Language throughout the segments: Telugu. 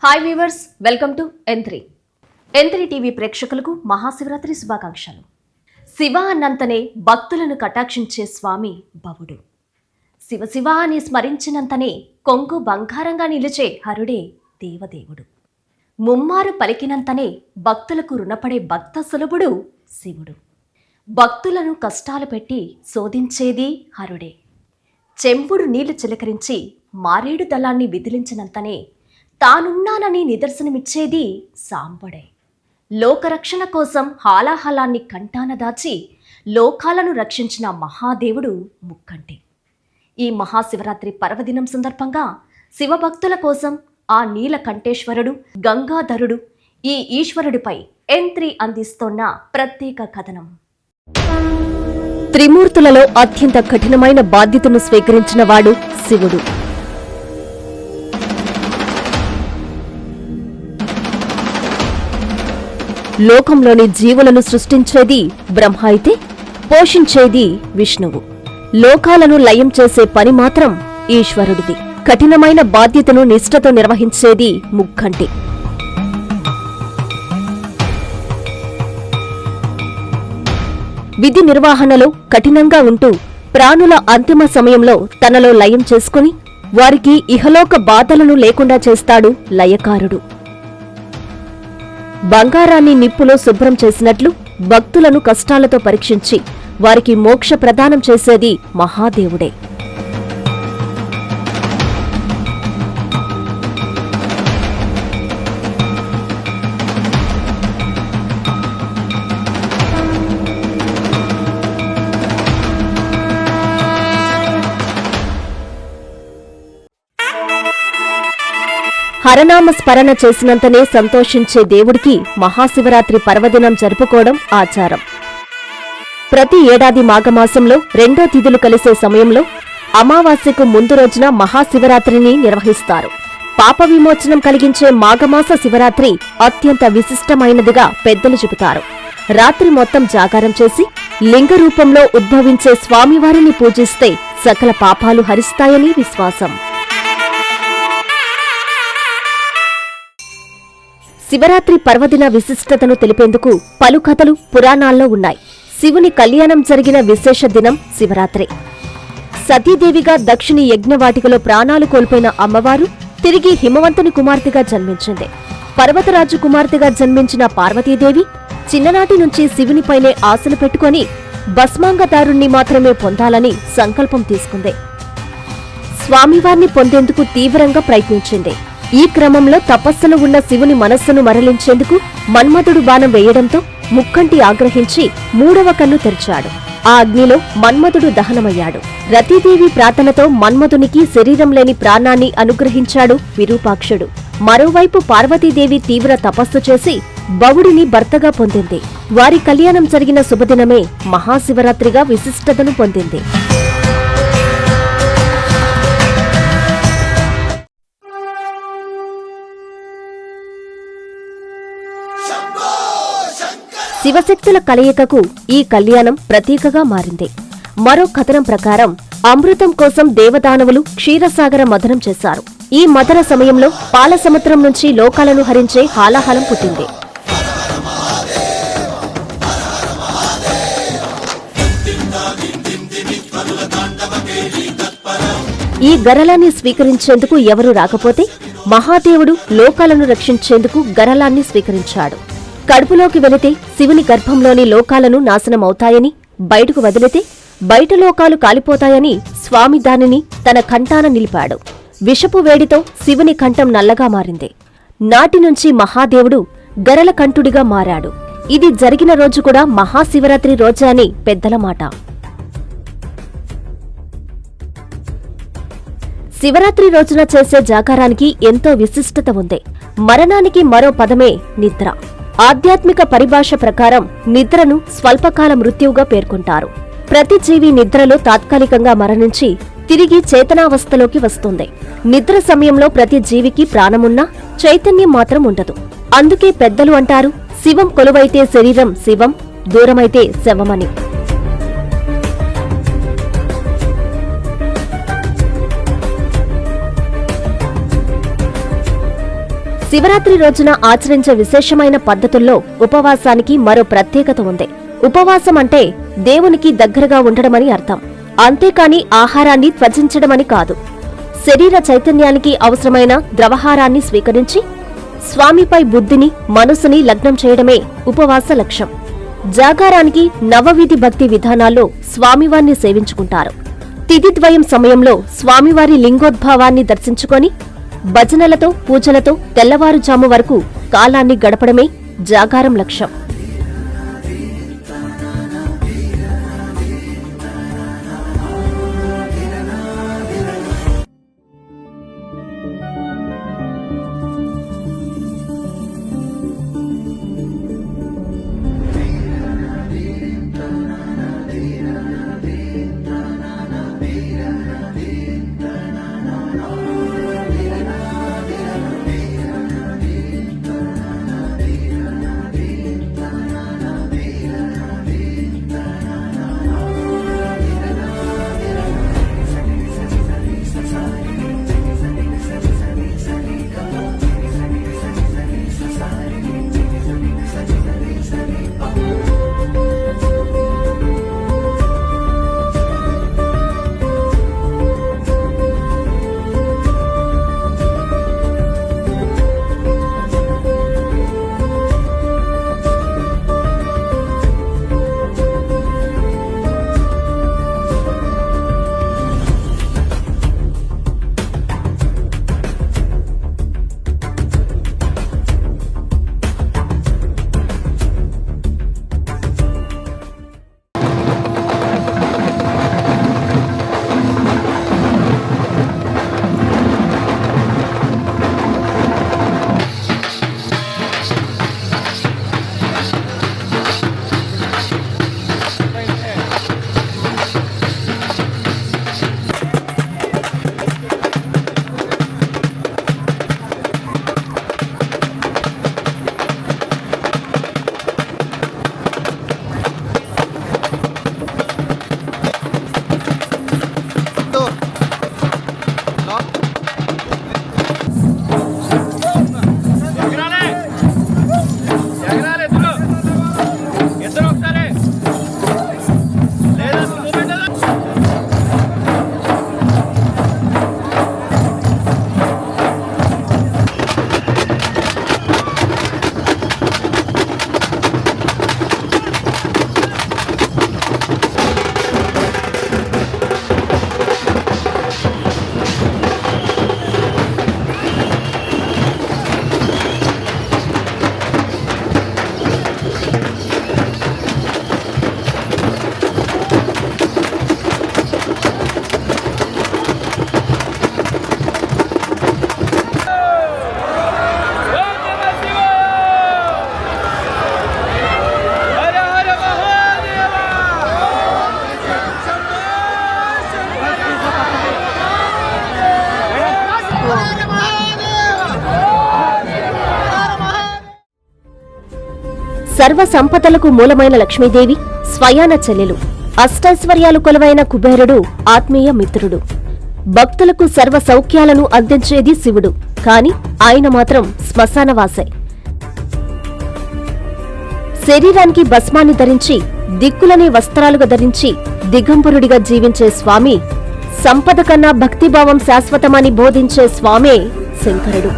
Hi viewers, welcome to N3 TV ప్రేక్షకులకు మహాశివరాత్రి శుభాకాంక్షలు. శివ అన్నంతనే భక్తులను కటాక్షించే స్వామి భవుడు. శివ శివ అని స్మరించినంతనే కొంగు బంగారంగా నిలిచే హరుడే దేవదేవుడు. ముమ్మారు పలికినంతనే భక్తులకు రుణపడే భక్త సులభుడు శివుడు. భక్తులను కష్టాలు పెట్టి శోధించేది హరుడే. చెంబుడు నీళ్లు చిలకరించి మారేడు దళాన్ని విదిలించినంతనే తానున్నానని నిదర్శనమిచ్చేది సాంబడే. లోకరక్షణ కోసం హాలాహలాన్ని కంటాన దాచి లోకాలను రక్షించిన మహాదేవుడు ముక్కంటి. ఈ మహాశివరాత్రి పర్వదినం సందర్భంగా శివభక్తుల కోసం ఆ నీలకంఠేశ్వరుడు గంగాధరుడు ఈ ఈశ్వరుడిపై N3 అందిస్తోన్న ప్రత్యేక కథనం. త్రిమూర్తులలో అత్యంత కఠినమైన బాధ్యతను స్వీకరించిన వాడు శివుడు. లోకంలోని జీవులను సృష్టించేది బ్రహ్మ అయితే పోషించేది విష్ణువు. లోకాలను లయం చేసే పని మాత్రం ఈశ్వరుడిది. కఠినమైన బాధ్యతను నిష్ఠతో నిర్వహించేది ముక్కంటి. విధి నిర్వహణలో కఠినంగా ఉంటూ ప్రాణుల అంతిమ సమయంలో తనలో లయం చేసుకుని వారికి ఇహలోక బాధలను లేకుండా చేస్తాడు లయకారుడు. బంగారాన్ని నిప్పులో శుభ్రం చేసినట్లు భక్తులను కష్టాలతో పరీక్షించి వారికి మోక్ష ప్రదానం చేసేది మహాదేవుడే. హరనామ స్మరణ చేసినంతనే సంతోషించే దేవుడికి మహాశివరాత్రి పర్వదినం జరుపుకోవడం ఆచారం. ప్రతి ఏడాది మాఘమాసంలో 2వ తిథులు కలిసే సమయంలో అమావాస్యకు ముందు రోజున మహాశివరాత్రిని నిర్వహిస్తారు. పాప విమోచనం కలిగించే మాఘమాస శివరాత్రి అత్యంత విశిష్టమైనదిగా పెద్దలు చెబుతారు. రాత్రి మొత్తం జాగారం చేసి లింగ రూపంలో ఉద్భవించే స్వామివారిని పూజిస్తే సకల పాపాలు హరిస్తాయని విశ్వాసం. శివరాత్రి పర్వదిన విశిష్టతను తెలిపేందుకు పలు కథలు పురాణాల్లో ఉన్నాయి. శివుని కళ్యాణం జరిగిన విశేష దినం శివరాత్రి. సతీదేవిగా దక్షిణి యజ్ఞవాటికలో ప్రాణాలు కోల్పోయిన అమ్మవారు తిరిగి హిమవంతుని కుమార్తెగా జన్మించింది. పర్వతరాజు కుమార్తెగా జన్మించిన పార్వతీదేవి చిన్ననాటి నుంచి శివునిపైనే ఆశలు పెట్టుకుని భస్మాంగదారుణ్ణి మాత్రమే పొందాలని సంకల్పం తీసుకుంది. స్వామివారిని పొందేందుకు తీవ్రంగా ప్రయత్నించింది. ఈ క్రమంలో తపస్సులో ఉన్న శివుని మనస్సును మరలించేందుకు మన్మథుడు బాణం వేయడంతో ముక్కంటి ఆగ్రహించి 3వ కన్ను తెరిచాడు. ఆ అగ్నిలో మన్మథుడు దహనమయ్యాడు. రతీదేవి ప్రార్థనతో మన్మథునికి శరీరం లేని ప్రాణాన్ని అనుగ్రహించాడు విరూపాక్షుడు. మరోవైపు పార్వతీదేవి తీవ్ర తపస్సు చేసి భవుడిని భర్తగా పొందింది. వారి కళ్యాణం జరిగిన శుభదినమే మహాశివరాత్రిగా విశిష్టతను పొందింది. శివశక్తుల కలయికకు ఈ కళ్యాణం ప్రతీకగా మారింది. మరో కథనం ప్రకారం అమృతం కోసం దేవదానవులు క్షీరసాగర మథనం చేశారు. ఈ మథన సమయంలో పాల సముద్రం నుంచి లోకాలను హరించే హాలాహలం పుట్టింది. ఈ గరళాన్ని స్వీకరించేందుకు ఎవరూ రాకపోతే మహాదేవుడు లోకాలను రక్షించేందుకు గరళాన్ని స్వీకరించాడు. కడుపులోకి వెళితే శివుని గర్భంలోని లోకాలను నాశనమవుతాయని, బయటకు వదిలితే బయట లోకాలు కాలిపోతాయని స్వామి దానిని తన కంఠాన నిలిపాడు. విషపు వేడితో శివుని కంఠం నల్లగా మారింది. నాటి నుంచి మహాదేవుడు గరళ కంఠుడిగా మారాడు. ఇది జరిగిన రోజు కూడా మహాశివరాత్రి రోజే అని పెద్దల మాట. శివరాత్రి రోజున చేసే జాగారానికి ఎంతో విశిష్టత ఉంది. మరణానికి మరో పదమే నిద్ర. ఆధ్యాత్మిక పరిభాష ప్రకారం నిద్రను స్వల్పకాల మృత్యువుగా పేర్కొంటారు. ప్రతి జీవి నిద్రలో తాత్కాలికంగా మరణించి తిరిగి చేతనావస్థలోకి వస్తుంది. నిద్ర సమయంలో ప్రతి జీవికి ప్రాణమున్నా చైతన్యం మాత్రం ఉండదు. అందుకే పెద్దలు అంటారు, శివం కొలువైతే శరీరం శివం, దూరమైతే శవమని. శివరాత్రి రోజున ఆచరించే విశేషమైన పద్ధతుల్లో ఉపవాసానికి మరో ప్రత్యేకత ఉంది. ఉపవాసం అంటే దేవునికి దగ్గరగా ఉండడమని అర్థం. అంతేకాని ఆహారాన్ని త్వజించడమని కాదు. శరీర చైతన్యానికి అవసరమైన ద్రవహారాన్ని స్వీకరించి స్వామిపై బుద్ధిని, మనసుని లగ్నం చేయడమే ఉపవాస లక్ష్యం. జాగారానికి నవవిధి భక్తి విధానాల్లో స్వామివారిని సేవించుకుంటారు. తిథిద్వయం సమయంలో స్వామివారి లింగోద్భావాన్ని దర్శించుకొని భజనలతో, పూజలతో తెల్లవారుజాము వరకు కాలాన్ని గడపడమే జాగారం లక్ష్యం. సర్వ సంపదలకు మూలమైన లక్ష్మీదేవి స్వయాన చెల్లెలు. అష్టైశ్వర్యాలు కొలువైన కుబేరుడు ఆత్మీయ మిత్రుడు. భక్తులకు సర్వ సౌఖ్యాలను అందించేది శివుడు. కాని ఆయన మాత్రం శ్మశానవాసే. శరీరానికి భస్మాన్ని ధరించి, దిక్కులని వస్త్రాలుగా ధరించి దిగంబరుడిగా జీవించే స్వామి, సంపద కన్నా భక్తిభావం శాశ్వతమని బోధించే స్వామే శంకరుడు.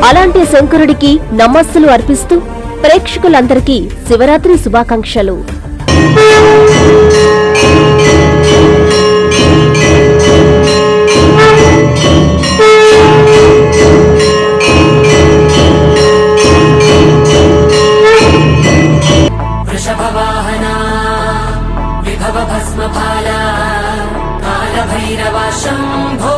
అలాంటి శంకరుడికి నమస్సులు అర్పిస్తూ ప్రేక్షకులందరికీ శివరాత్రి శుభాకాంక్షలు. వృషభవాహనా విభవ భస్మఫాల కాలభైరవ శంభో